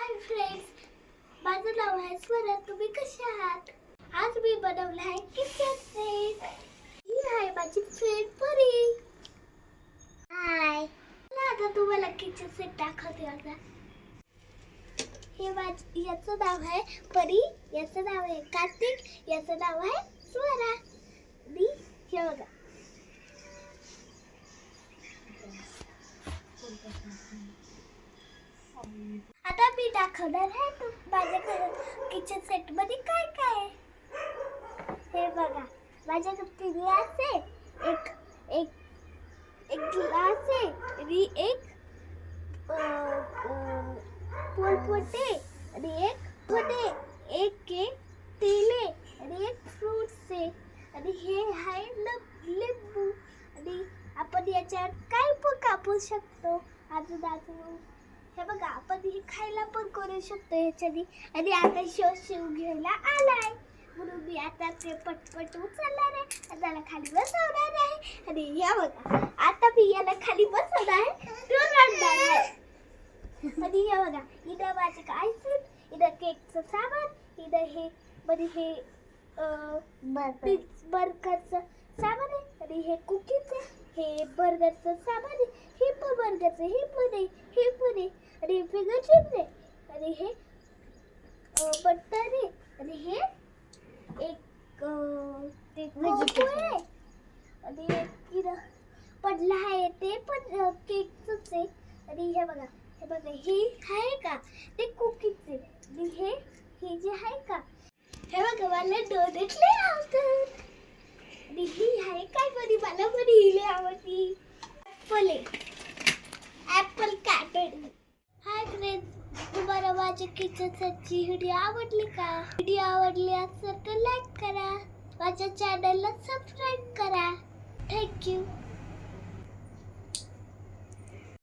Hi friends, माझं नाव आहे स्वरा. तुम्ही कशा आहात? आज मी बनवलं आहे किचन सेट. ही आहे माझी फ्रेंड परी. हाय. आता तुम्हाला किचन सेट दाखवते आता. याचं नाव आहे परी, याचं नाव आहे कार्तिक, याचं नाव आहे स्वरा. हे बघा. आता मी दाखवणार आहे माझ्याकडे किचन सेट मध्ये काय काय आहे. हे बघा, माझ्याकडे 3 ग्लास आहे, एक ग्लास आहे आणि एक पोलपोटे आणि एक पटे, एक तेल आहे आणि एक फ्रूट्स आहे आणि हे आहे लिंबू. आणि आपण याच्यावर काय पण कापू शकतो. अजून हे बघा, आपण हे खायला पण करू शकतो ह्याच्यानी. आणि आता शिव घ्यायला आलाय म्हणून मी आता ते पटपट उचलणार आहे, त्याला खाली बसवणार आहे. आणि या बघा, आता मी याला खाली बसवणार आहे, तो रडणार आहे. आणि हे बघा, इथं माझे आईस्क्रीम, इथं केकचं सामान, इथं हे हे बर्गरचं सामान आहे आणि हे कुकीज आहे, हे बर्गरचं सामान आहे, हे पण बर्गरचं, हे पण आहे आणि हे फिंगर चिप्स आहे आणि हे बटर आहे आणि हे एक आहे आणि इथं पडला आहे ते पण केकचंच आहे. आणि हे बघा, हे आहे का ते कुकीजचे. आणि हे जे आहे का, हे बघा, मला डोनेट लय आवडतात. आणि ही आहे काय बरी, मला पण ही लय आवडती. ॲपल कॅटरी. हाय फ्रेंड्स, तुम्हाला माझ्या किचन सेटची व्हिडिओ आवडली का? व्हिडिओ आवडली असेल तर लाईक करा, माझ्या चॅनलला सबस्क्राईब करा. थँक्यू.